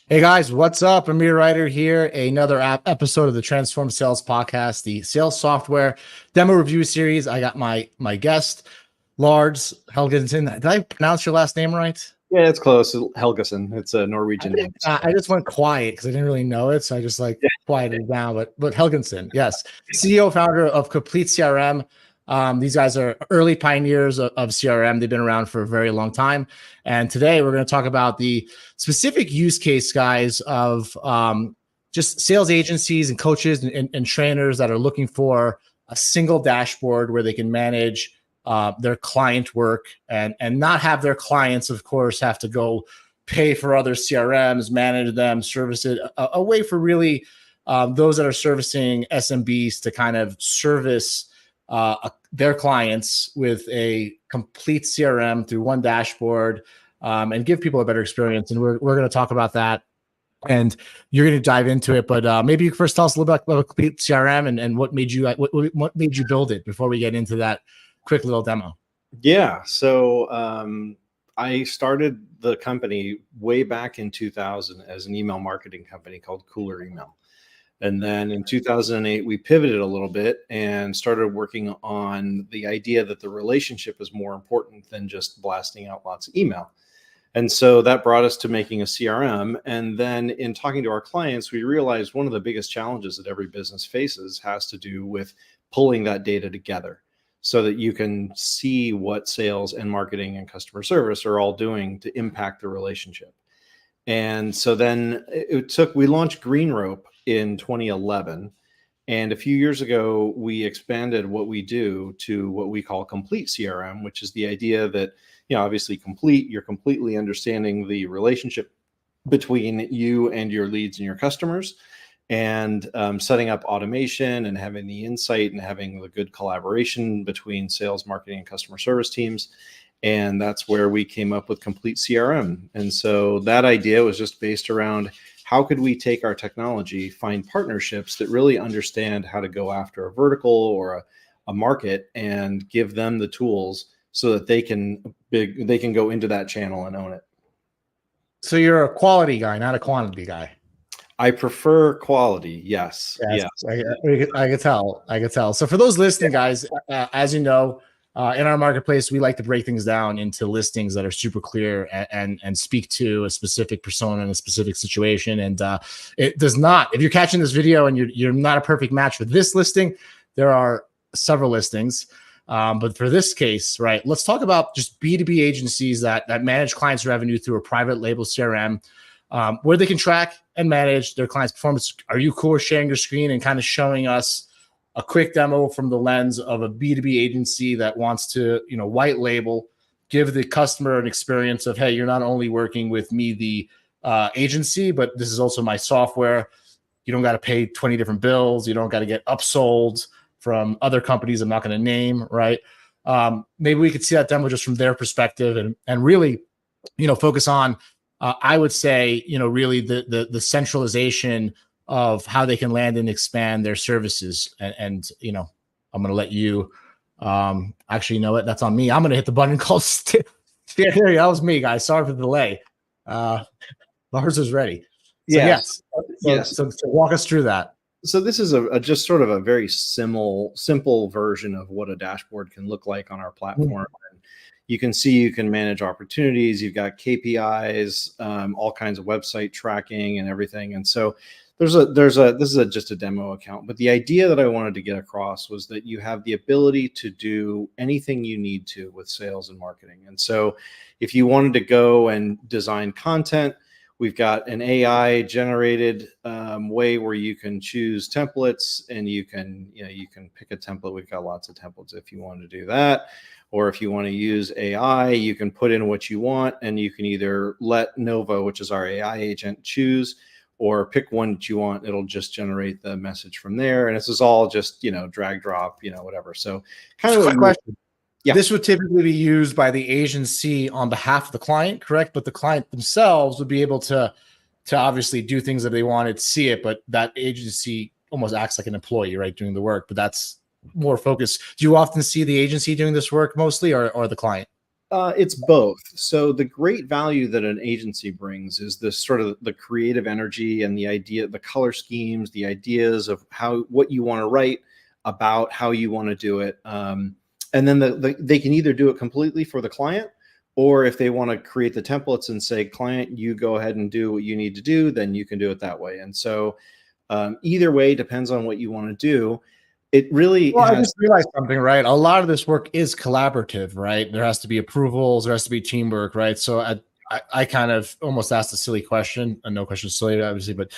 Hey guys, what's up? Amir Reiter here. Another episode of the Transform Sales Podcast, the sales software demo review series. I got my guest, Lars Helgeson. Did I pronounce your last name right? Yeah, it's close. Helgeson. It's a Norwegian name. I just went quiet because I didn't really know it, so I just quieted it down. But Helgeson, yes, CEO founder of CompleteCRM. These guys are early pioneers of CRM. They've been around for a very long time. And today we're going to talk about the specific use case, guys, of just sales agencies and coaches and trainers that are looking for a single dashboard where they can manage their client work and not have their clients, of course, have to go pay for other CRMs, manage them, service it. A way for really those that are servicing SMBs to kind of service their clients with a complete CRM through one dashboard and give people a better experience. And we're going to talk about that. And you're going to dive into it, but maybe you first tell us a little bit about complete CRM and what made you build it before we get into that quick little demo. Yeah. So I started the company way back in 2000 as an email marketing company called Cooler Email. And then in 2008, we pivoted a little bit and started working on the idea that the relationship is more important than just blasting out lots of email. And so that brought us to making a CRM. And then in talking to our clients, we realized one of the biggest challenges that every business faces has to do with pulling that data together so that you can see what sales and marketing and customer service are all doing to impact the relationship. And so then we launched Green Rope in 2011. And a few years ago, we expanded what we do to what we call complete CRM, which is the idea that, obviously complete, you're completely understanding the relationship between you and your leads and your customers, and setting up automation and having the insight and having the good collaboration between sales, marketing, and customer service teams. And that's where we came up with complete CRM. And so that idea was just based around how could we take our technology, find partnerships that really understand how to go after a vertical or a market and give them the tools so that they can go into that channel and own it. So you're a quality guy, not a quantity guy. I prefer quality. Yes. Yes. I could tell. So for those listening, guys, as you know, in our marketplace, we like to break things down into listings that are super clear and speak to a specific persona in a specific situation. And it does not, if you're catching this video and you're not a perfect match for this listing, there are several listings. But for this case, right, let's talk about just B2B agencies that manage clients' revenue through a private label CRM, where they can track and manage their clients' performance. Are you cool with sharing your screen and kind of showing us a quick demo from the lens of a B2B agency that wants to, white label, give the customer an experience of, hey, you're not only working with me, the agency, but this is also my software. You don't got to pay 20 different bills. You don't got to get upsold from other companies I'm not going to name, right? Maybe we could see that demo just from their perspective and really, focus on, I would say, really the centralization of how they can land and expand their services. And I'm going to let you, actually, that's on me. I'm going to hit the button called that was me, guys. Sorry for the delay. Lars is ready. So, yes. So walk us through that. So this is just sort of a very simple version of what a dashboard can look like on our platform. You can see you can manage opportunities. You've got KPIs, all kinds of website tracking and everything. And so this is just a demo account. But the idea that I wanted to get across was that you have the ability to do anything you need to with sales and marketing. And so if you wanted to go and design content, we've got an AI generated way where you can choose templates and you can pick a template. We've got lots of templates if you want to do that. Or if you want to use AI, you can put in what you want and you can either let Nova, which is our AI agent, choose or pick one that you want. It'll just generate the message from there. And this is all just, drag, drop, whatever. So kind of a question. Yeah. This would typically be used by the agency on behalf of the client, correct? But the client themselves would be able to obviously do things that they wanted to see it, but that agency almost acts like an employee, right, doing the work. But that's more focused. Do you often see the agency doing this work mostly or the client? It's both. So the great value that an agency brings is this sort of the creative energy and the idea, the color schemes, the ideas of what you want to write about, how you want to do it. And then they can either do it completely for the client, or if they want to create the templates and say, client, you go ahead and do what you need to do, then you can do it that way. And so either way depends on what you want to do. It really Well, I just realized something, right? A lot of this work is collaborative, right? There has to be approvals, there has to be teamwork, right? So I kind of almost asked a silly question, and no question is silly, obviously, but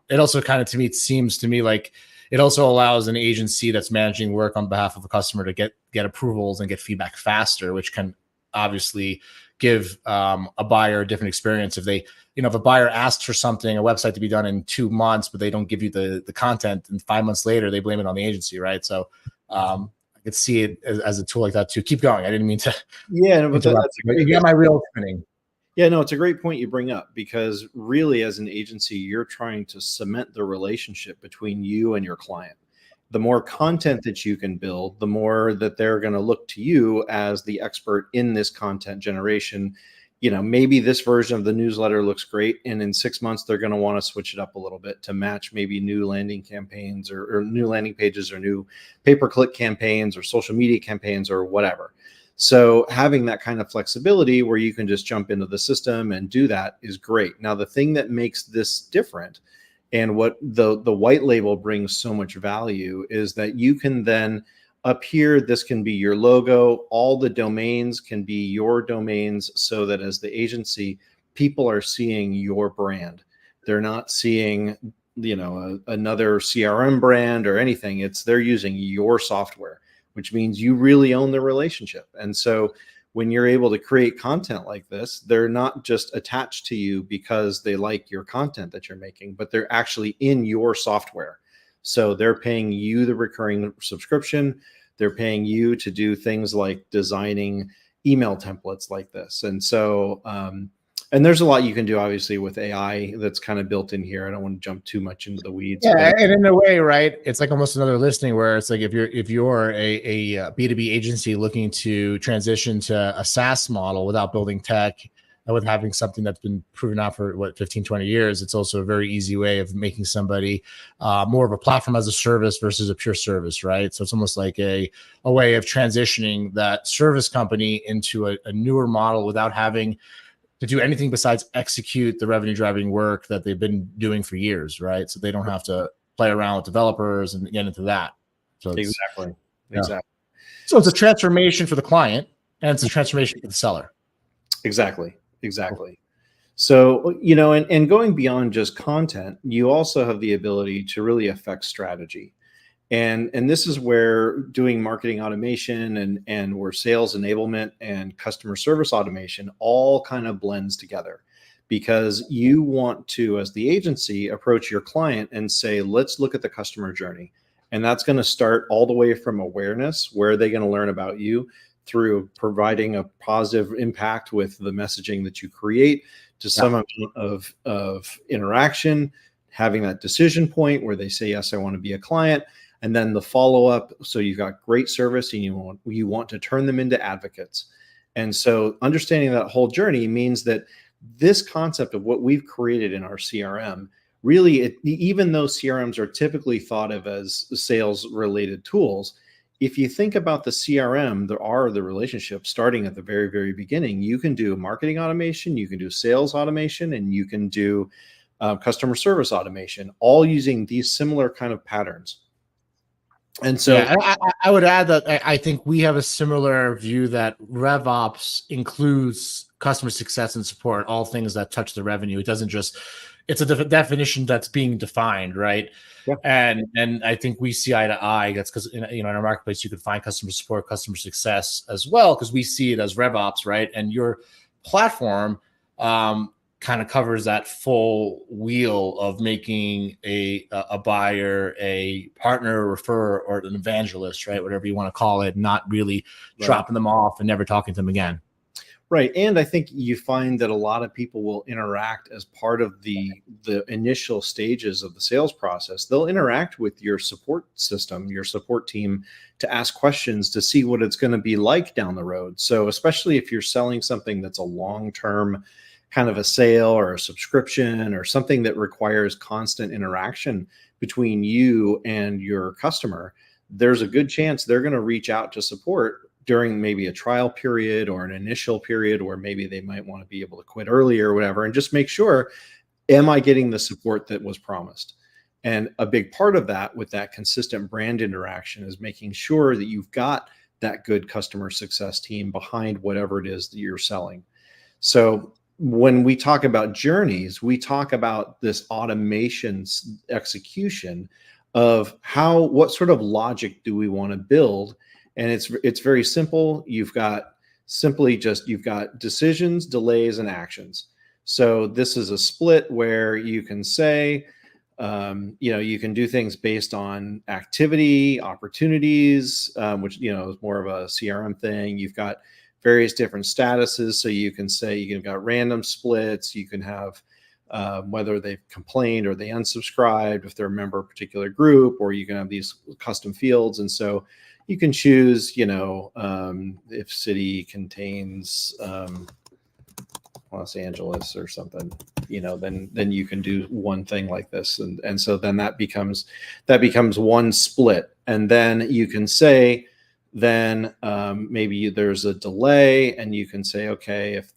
it also kind of, to me, it seems to me like it also allows an agency that's managing work on behalf of a customer to get approvals and get feedback faster, which can obviously give a buyer a different experience. If they, if a buyer asks for something, a website to be done in 2 months, but they don't give you the content, and 5 months later they blame it on the agency, right? So I could see it as a tool like that too. Keep going. I didn't mean to. Yeah, no, but that's you got my reel spinning. Yeah, no, it's a great point you bring up, because really as an agency, you're trying to cement the relationship between you and your client. The more content that you can build, the more that they're going to look to you as the expert in this content generation. Maybe this version of the newsletter looks great, and in 6 months, they're going to want to switch it up a little bit to match maybe new landing campaigns or new landing pages or new pay-per-click campaigns or social media campaigns or whatever. So having that kind of flexibility where you can just jump into the system and do that is great. Now, the thing that makes this different, and what the white label brings so much value, is that you can then up here, this can be your logo. All the domains can be your domains, so that as the agency, people are seeing your brand. They're not seeing, another CRM brand or anything. They're using your software, which means you really own the relationship. And so when you're able to create content like this, they're not just attached to you because they like your content that you're making, but they're actually in your software. So they're paying you the recurring subscription. They're paying you to do things like designing email templates like this. And so, and there's a lot you can do, obviously, with AI that's kind of built in here. I don't want to jump too much into the weeds. Yeah, and in a way, right, it's like almost another listing, where it's like if you're a B2B agency looking to transition to a SaaS model without building tech and with having something that's been proven out for 15, 20 years, it's also a very easy way of making somebody more of a platform as a service versus a pure service, right? So it's almost like a way of transitioning that service company into a newer model without having to do anything besides execute the revenue driving work that they've been doing for years, right? So they don't have to play around with developers and get into that. So exactly. So it's a transformation for the client, and it's a transformation for the seller. Exactly. So, and going beyond just content, you also have the ability to really affect strategy. And this is where doing marketing automation and where sales enablement and customer service automation all kind of blends together, because you want to, as the agency, approach your client and say, let's look at the customer journey. And that's going to start all the way from awareness. Where are they going to learn about you? Through providing a positive impact with the messaging that you create, to some amount of interaction, having that decision point where they say, yes, I want to be a client. And then the follow-up. So you've got great service, and you want to turn them into advocates. And so understanding that whole journey means that this concept of what we've created in our CRM, really, even though CRMs are typically thought of as sales-related tools, if you think about the CRM, there are the relationships starting at the very, very beginning. You can do marketing automation, you can do sales automation, and you can do customer service automation, all using these similar kind of patterns. And so I would add that I think we have a similar view that RevOps includes customer success and support, all things that touch the revenue. It doesn't just, it's a definition that's being defined, right? Yeah. And I think we see eye to eye. That's because in our marketplace you could find customer support, customer success as well, because we see it as RevOps, right? And your platform kind of covers that full wheel of making a buyer a partner, a referrer, or an evangelist, right? Whatever you want to call it, not really dropping them off and never talking to them again. Right. And I think you find that a lot of people will interact as part of the initial stages of the sales process. They'll interact with your support system, your support team, to ask questions to see what it's going to be like down the road. So especially if you're selling something that's a long-term kind of a sale or a subscription or something that requires constant interaction between you and your customer, there's a good chance they're going to reach out to support during maybe a trial period or an initial period, or maybe they might want to be able to quit early or whatever, and just make sure, am I getting the support that was promised? And a big part of that with that consistent brand interaction is making sure that you've got that good customer success team behind whatever it is that you're selling. So when we talk about journeys, we talk about this automation execution of what sort of logic do we want to build. And it's very simple. You've got decisions, delays, and actions. So this is a split where you can say, you can do things based on activity, opportunities, which, is more of a CRM thing. You've got various different statuses. So you can say you've got random splits. You can have whether they've complained or they unsubscribed, if they're a member of a particular group, or you can have these custom fields. And so you can choose, if city contains Los Angeles or something, then you can do one thing like this. And so then that becomes one split. And then you can say, then maybe there's a delay, and you can say, okay, if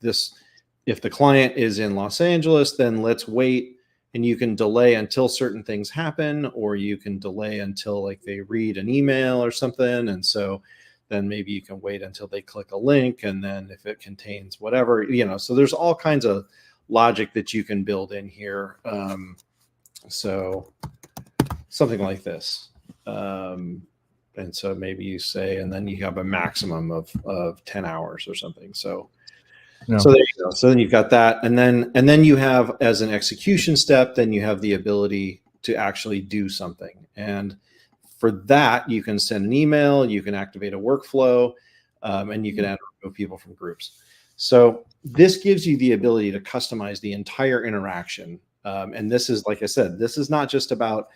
the client is in Los Angeles, then let's wait. And you can delay until certain things happen, or you can delay until like they read an email or something. And so then maybe you can wait until they click a link. And then if it contains whatever, so there's all kinds of logic that you can build in here. So something like this. And so maybe you say, and then you have a maximum of 10 hours or something. So there you go. So then you've got that. And then you have, as an execution step, then you have the ability to actually do something. And for that, you can send an email, you can activate a workflow, and you can add or remove people from groups. So this gives you the ability to customize the entire interaction. And this is, like I said, this is not just about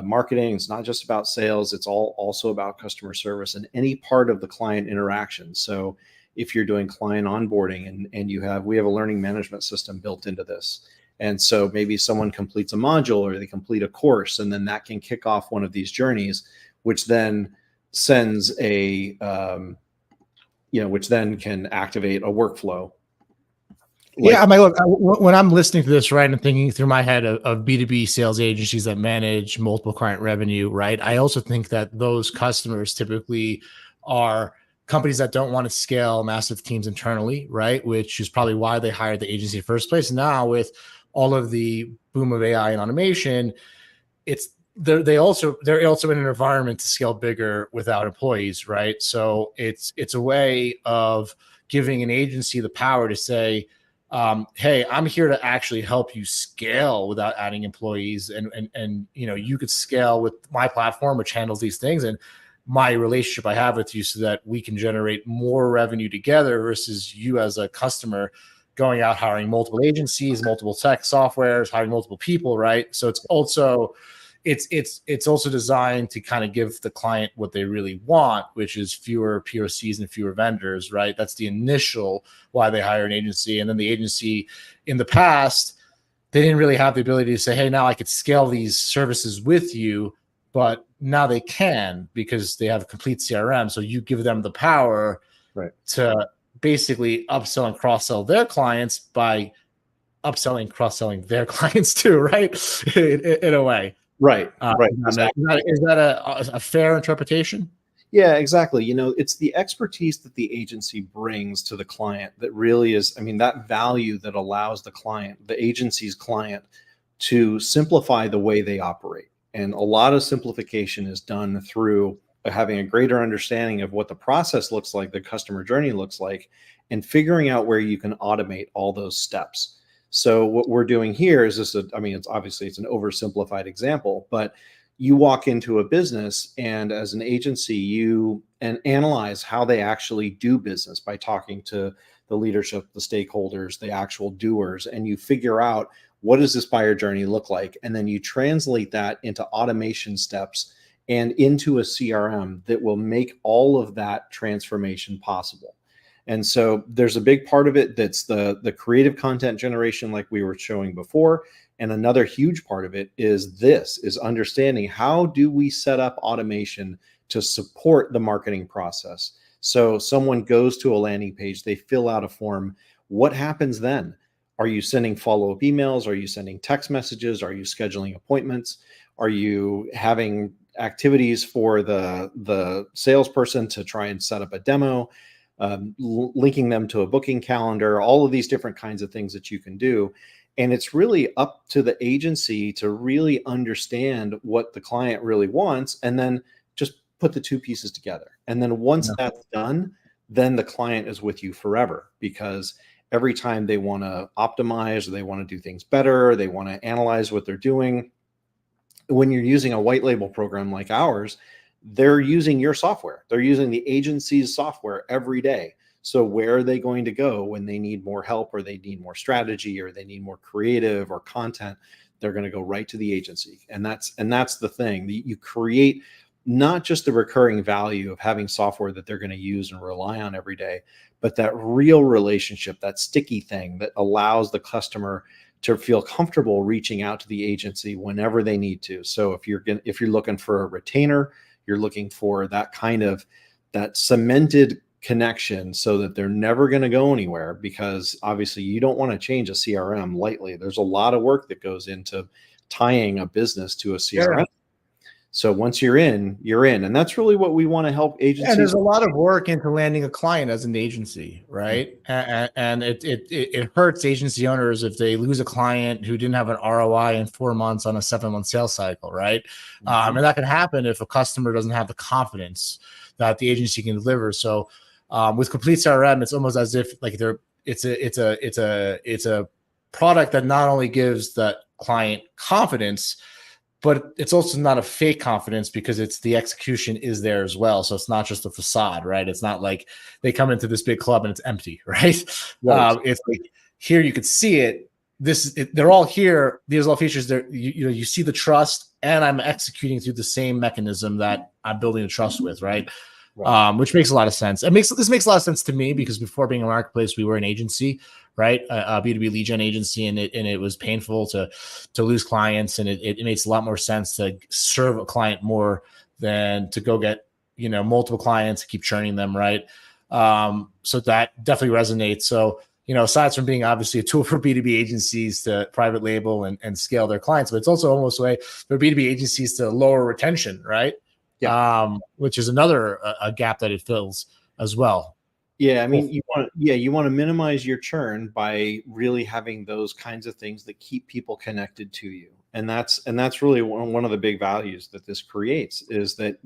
marketing. It's not just about sales. It's also about customer service and any part of the client interaction. So if you're doing client onboarding and we have a learning management system built into this. And so maybe someone completes a module or they complete a course, and then that can kick off one of these journeys, which then sends which then can activate a workflow. Yeah, look, when I'm listening to this, right, and thinking through my head of B2B sales agencies that manage multiple client revenue, right, I also think that those customers typically are companies that don't want to scale massive teams internally, right, which is probably why they hired the agency in the first place. Now, with all of the boom of AI and automation, they're also in an environment to scale bigger without employees, right? So it's a way of giving an agency the power to say, hey, I'm here to actually help you scale without adding employees, and you could scale with my platform, which handles these things, and my relationship I have with you, so that we can generate more revenue together versus you as a customer going out hiring multiple agencies, multiple tech softwares, hiring multiple people, right? So it's also designed to kind of give the client what they really want, which is fewer POCs and fewer vendors, right? That's the initial why they hire an agency. And then the agency in the past, they didn't really have the ability to say, hey, now I could scale these services with you, but now they can, because they have a complete CRM. So you give them the power to basically upsell and cross-sell their clients by upselling and cross-selling their clients too, right? in a way. Right. Exactly. Is that a fair interpretation? Yeah, exactly. It's the expertise that the agency brings to the client that really is, that value that allows the agency's client to simplify the way they operate. And a lot of simplification is done through having a greater understanding of what the process looks like, the customer journey looks like, and figuring out where you can automate all those steps. So what we're doing here is it's an oversimplified example, but you walk into a business, and as an agency, you analyze how they actually do business by talking to the leadership, the stakeholders, the actual doers, and you figure out what does this buyer journey look like, and then you translate that into automation steps and into a CRM that will make all of that transformation possible. And so there's a big part of it that's the creative content generation, like we were showing before. And another huge part of it is understanding how do we set up automation to support the marketing process. So someone goes to a landing page, they fill out a form. What happens then? Are you sending follow-up emails? Are you sending text messages? Are you scheduling appointments? Are you having activities for the salesperson to try and set up a demo? Linking them to a booking calendar, all of these different kinds of things that you can do. And it's really up to the agency to really understand what the client really wants and then just put the two pieces together. And then once that's done, then the client is with you forever, because every time they want to optimize or they want to do things better, they want to analyze what they're doing. When you're using a white label program like ours, they're using your software. They're using the agency's software every day. So where are they going to go when they need more help, or they need more strategy, or they need more creative or content? They're going to go right to the agency. And that's the thing. You create not just the recurring value of having software that they're going to use and rely on every day, but that real relationship, that sticky thing that allows the customer to feel comfortable reaching out to the agency whenever they need to. So if you're looking for a retainer, you're looking for that cemented connection so that they're never going to go anywhere, because obviously you don't want to change a CRM lightly. There's a lot of work that goes into tying a business to a CRM. Yeah. So once you're in, you're in. And that's really what we want to help agencies. And there's a lot of work into landing a client as an agency, right? Mm-hmm. And it hurts agency owners if they lose a client who didn't have an ROI in 4 months on a 7-month sales cycle, right? Mm-hmm. And that can happen if a customer doesn't have the confidence that the agency can deliver. So with CompleteCRM, it's almost as if like it's a product that not only gives that client confidence, but it's also not a fake confidence, because it's the execution is there as well. So it's not just a facade, right? It's not like they come into this big club and it's empty, right? It's like here you could see it. They're all here. These are all features. There, you see the trust, and I'm executing through the same mechanism that I'm building the trust with, right? Which makes a lot of sense. This makes a lot of sense to me, because before being a marketplace, we were an agency, right? A B2B lead gen agency, and it was painful to lose clients, and it makes a lot more sense to serve a client more than to go get multiple clients, keep churning them, right? So that definitely resonates. So aside from being obviously a tool for B2B agencies to private label and scale their clients, but it's also almost a way for B2B agencies to lower retention, right? Yeah. Which is another a gap that it fills as well. Yeah, I mean, you want to minimize your churn by really having those kinds of things that keep people connected to you, and that's really one of the big values that this creates, is that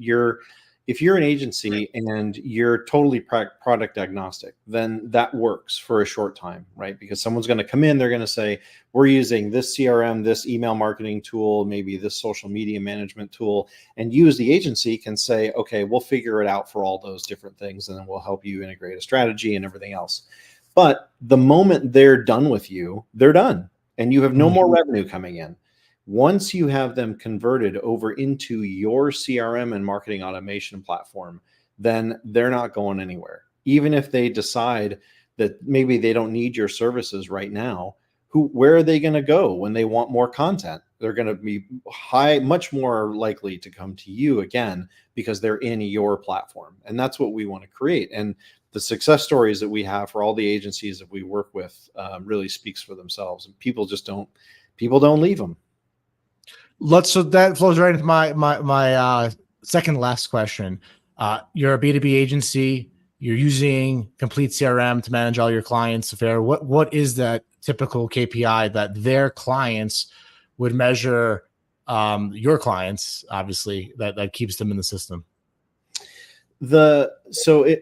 if you're an agency and you're totally product agnostic, then that works for a short time, right? Because someone's going to come in, they're going to say, we're using this CRM, this email marketing tool, maybe this social media management tool, and you as the agency can say, okay, we'll figure it out for all those different things, and then we'll help you integrate a strategy and everything else. But the moment they're done with you, they're done, and you have no more revenue coming in. Once you have them converted over into your CRM and marketing automation platform, then they're not going anywhere. Even if they decide that maybe they don't need your services right now, where are they going to go when they want more content? They're going to be much more likely to come to you again, because they're in your platform. And that's what we want to create. And the success stories that we have for all the agencies that we work with really speaks for themselves. And people don't leave them. So that flows right into my second last question. You're a B2B agency. You're using CompleteCRM to manage all your clients' affairs. What is that typical KPI that their clients would measure your clients, obviously, that keeps them in the system? A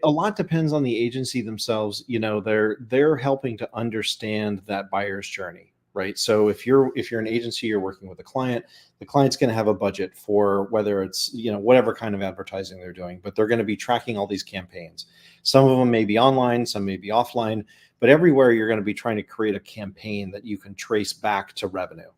lot depends on the agency themselves. They're helping to understand that buyer's journey. Right. So if you're an agency, you're working with a client, the client's going to have a budget for whether it's, whatever kind of advertising they're doing, but they're going to be tracking all these campaigns. Some of them may be online, some may be offline, but everywhere you're going to be trying to create a campaign that you can trace back to revenue.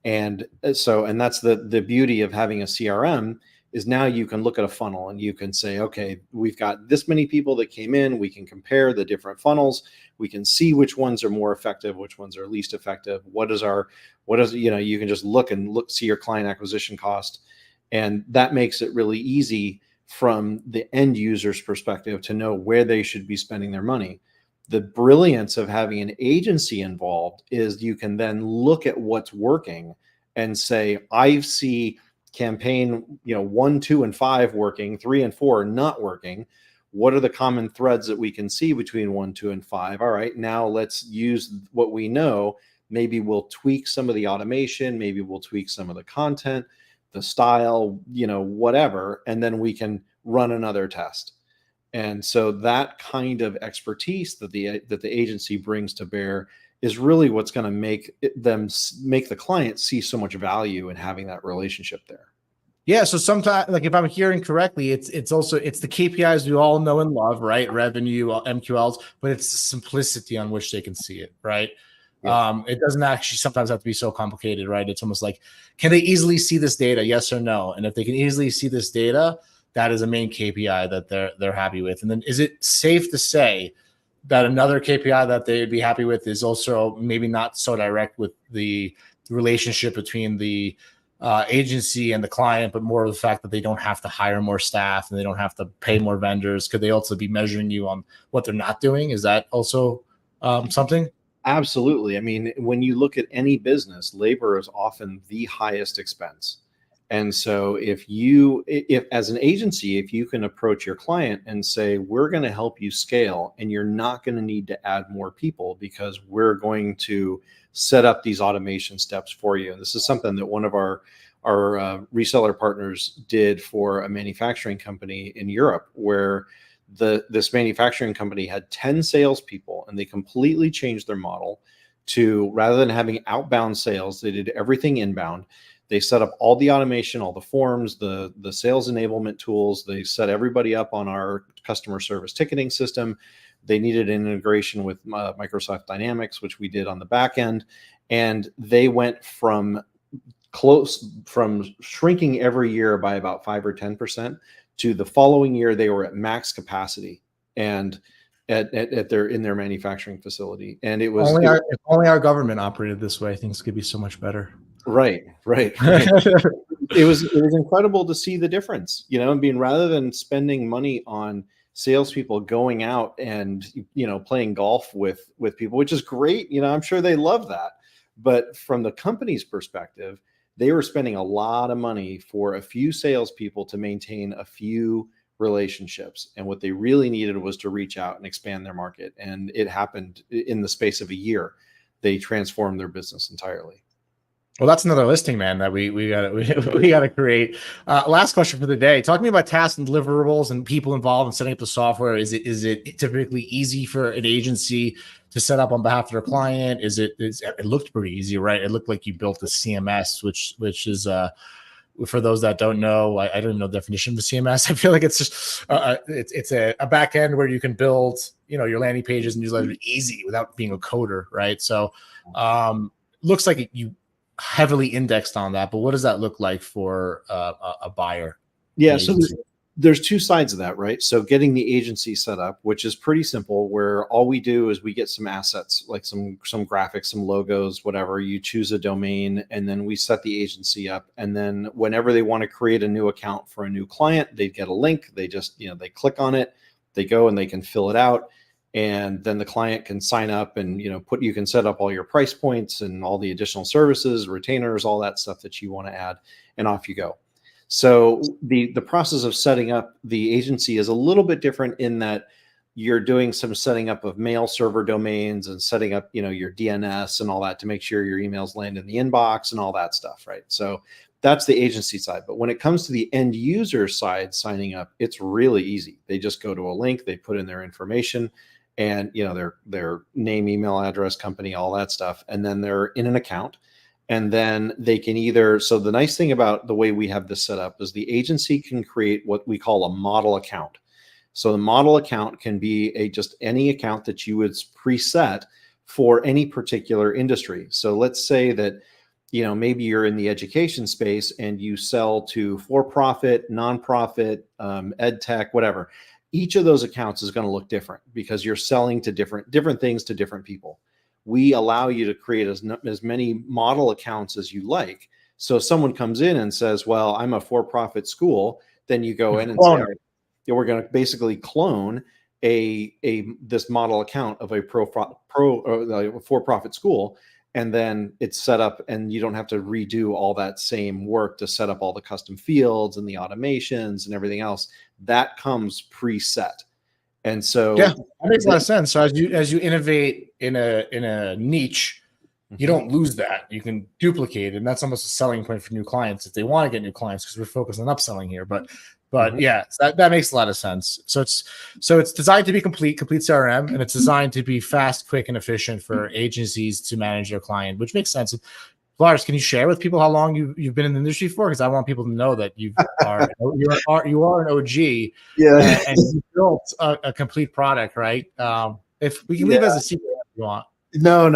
And that's the beauty of having a CRM, is now you can look at a funnel and you can say, okay, we've got this many people that came in. We can compare the different funnels. We can see which ones are more effective, which ones are least effective. You can just see your client acquisition cost. And that makes it really easy from the end user's perspective to know where they should be spending their money. The brilliance of having an agency involved is you can then look at what's working and say, I see campaign 1, 2, and 5 working, 3 and 4 not working. What are the common threads that we can see between 1, 2, and 5? All right, now let's use what we know. Maybe we'll tweak some of the automation, maybe we'll tweak some of the content, the style, whatever, and then we can run another test. And so that kind of expertise that the agency brings to bear is really what's going to make the client see so much value in having that relationship there. Yeah. So sometimes, like if I'm hearing correctly, it's the KPIs we all know and love, right? Revenue, MQLs, but it's the simplicity on which they can see it, right? Yeah. It doesn't actually sometimes have to be so complicated, right? It's almost like, can they easily see this data? Yes or no? And if they can easily see this data, that is a main KPI that they're happy with. And then is it safe to say that another KPI that they'd be happy with is also maybe not so direct with the relationship between the agency and the client, but more of the fact that they don't have to hire more staff and they don't have to pay more vendors? Could they also be measuring you on what they're not doing? Is that also something? Absolutely. I mean, when you look at any business, labor is often the highest expense. And so if as an agency, if you can approach your client and say, we're going to help you scale and you're not going to need to add more people because we're going to set up these automation steps for you. And this is something that one of our reseller partners did for a manufacturing company in Europe, where this manufacturing company had 10 salespeople, and they completely changed their model to, rather than having outbound sales, they did everything inbound. They set up all the automation, all the forms, the sales enablement tools. They set everybody up on our customer service ticketing system. They needed an integration with Microsoft Dynamics, which we did on the back end. And they went from shrinking every year by about 5 or 10% to the following year, they were at max capacity and in their manufacturing facility. And it was if only our government operated this way, things could be so much better. Right. It was incredible to see the difference, and being, rather than spending money on salespeople going out and, playing golf with people, which is great. I'm sure they love that. But from the company's perspective, they were spending a lot of money for a few salespeople to maintain a few relationships. And what they really needed was to reach out and expand their market. And it happened in the space of a year. They transformed their business entirely. Well, that's another listing, man, that we gotta create. Last question for the day. Talk to me about tasks and deliverables and people involved in setting up the software. Is it typically easy for an agency to set up on behalf of their client? It looked pretty easy, right? It looked like you built a CMS, which is for those that don't know, I don't even know the definition of a CMS. I feel like it's just it's a back end where you can build your landing pages and newsletters easy without being a coder, right? So looks like you heavily indexed on that, but what does that look like for a buyer? Yeah, so there's two sides of that, right? So getting the agency set up, which is pretty simple, where all we do is we get some assets, like some graphics, some logos, whatever. You choose a domain, and then we set the agency up. And then whenever they want to create a new account for a new client, they get a link. They just, they click on it, they go and they can fill it out. And then the client can sign up and, you can set up all your price points and all the additional services, retainers, all that stuff that you want to add, and off you go. So the process of setting up the agency is a little bit different in that you're doing some setting up of mail server domains and setting up, your DNS and all that to make sure your emails land in the inbox and all that stuff, right? So that's the agency side. But when it comes to the end user side signing up, it's really easy. They just go to a link, they put in their information, and their name, email address, company, all that stuff, and then they're in an account. And then they can so the nice thing about the way we have this set up is the agency can create what we call a model account. So the model account can be just any account that you would preset for any particular industry. So let's say that, maybe you're in the education space and you sell to for-profit, nonprofit, ed tech, whatever. Each of those accounts is going to look different because you're selling to different things to different people. We allow you to create as many model accounts as you like. So if someone comes in and says, well, I'm a for-profit school, then you go in and say, all right, we're going to basically clone this model account of a for-profit school. And then it's set up and you don't have to redo all that same work to set up all the custom fields and the automations and everything else. That comes preset. And so that makes a lot of sense. So as you innovate in a niche, you don't lose that. You can duplicate it. And that's almost a selling point for new clients if they want to get new clients, because we're focused on upselling here. But yeah, that makes a lot of sense. So it's designed to be complete CRM, and it's designed to be fast, quick, and efficient for agencies to manage their client, which makes sense. Lars, can you share with people how long you've been in the industry for? Because I want people to know that you are an OG, and you built a complete product, right? If we can leave as a secret if you want. No.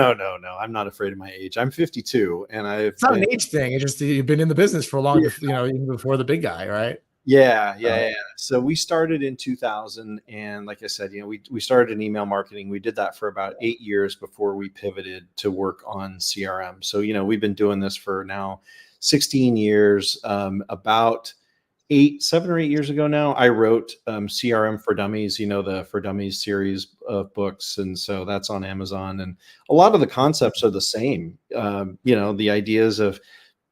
I'm not afraid of my age. I'm 52, and it's not an age thing. It's just you've been in the business for a long, even before the big guy, right? Yeah. So we started in 2000, and like I said, we started in email marketing. We did that for about 8 years before we pivoted to work on CRM. So we've been doing this for now 16 years. About 7 or 8 years ago now, I wrote CRM for Dummies, the For Dummies series of books. And so that's on Amazon. And a lot of the concepts are the same. The ideas of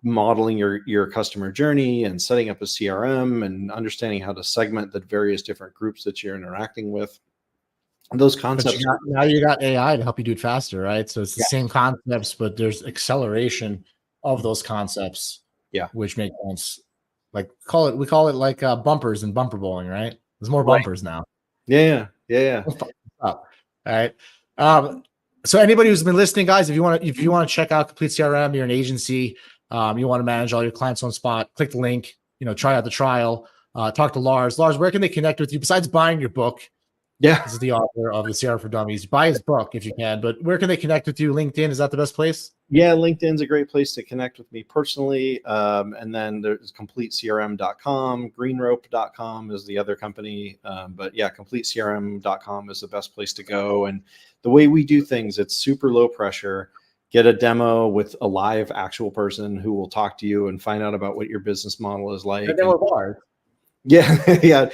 modeling your customer journey and setting up a CRM and understanding how to segment the various different groups that you're interacting with. And those concepts. Now you got AI to help you do it faster, right? So it's the same concepts, but there's acceleration of those concepts. Yeah. Which makes sense. Like we call it like bumpers and bumper bowling, right? There's more bumpers now. Yeah. All right. So anybody who's been listening, guys, if you want to check out Complete CRM, you're an agency, you want to manage all your clients on spot, click the link, try out the trial, talk to Lars. Lars, where can they connect with you besides buying your book? Yeah. This is the author of the CRM for Dummies. Buy his book if you can, but where can they connect with you? LinkedIn, is that the best place? Yeah, LinkedIn's a great place to connect with me personally. And then there's CompleteCRM.com, greenrope.com is the other company. But yeah, CompleteCRM.com is the best place to go. And the way we do things, it's super low pressure. Get a demo with a live actual person who will talk to you and find out about what your business model is like. Yeah.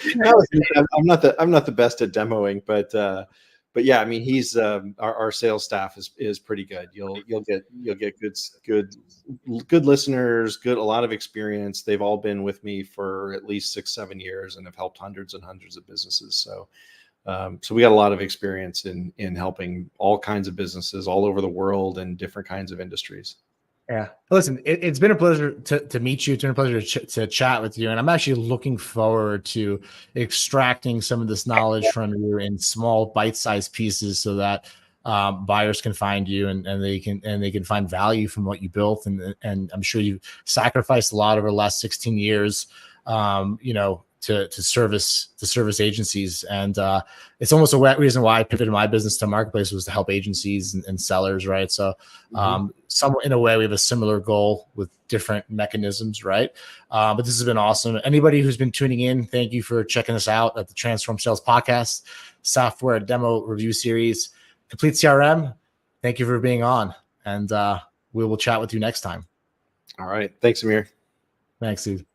I'm not the best at demoing, but yeah, I mean, he's our sales staff is pretty good. You'll get good listeners, a lot of experience. They've all been with me for at least 6-7 years and have helped hundreds and hundreds of businesses. So we got a lot of experience in helping all kinds of businesses all over the world and different kinds of industries. Yeah. Listen, it's been a pleasure to meet you. It's been a pleasure to chat with you. And I'm actually looking forward to extracting some of this knowledge from you in small bite-sized pieces so that buyers can find you and they can find value from what you built. And I'm sure you sacrificed a lot over the last 16 years, to service agencies. And it's almost a reason why I pivoted my business to marketplace was to help agencies and sellers, right? So somewhat in a way we have a similar goal with different mechanisms, right? But this has been awesome. Anybody who's been tuning in, thank you for checking us out at the Transform Sales Podcast, software demo review series, Complete CRM. Thank you for being on, and we will chat with you next time. All right. Thanks, Amir. Thanks, Steve.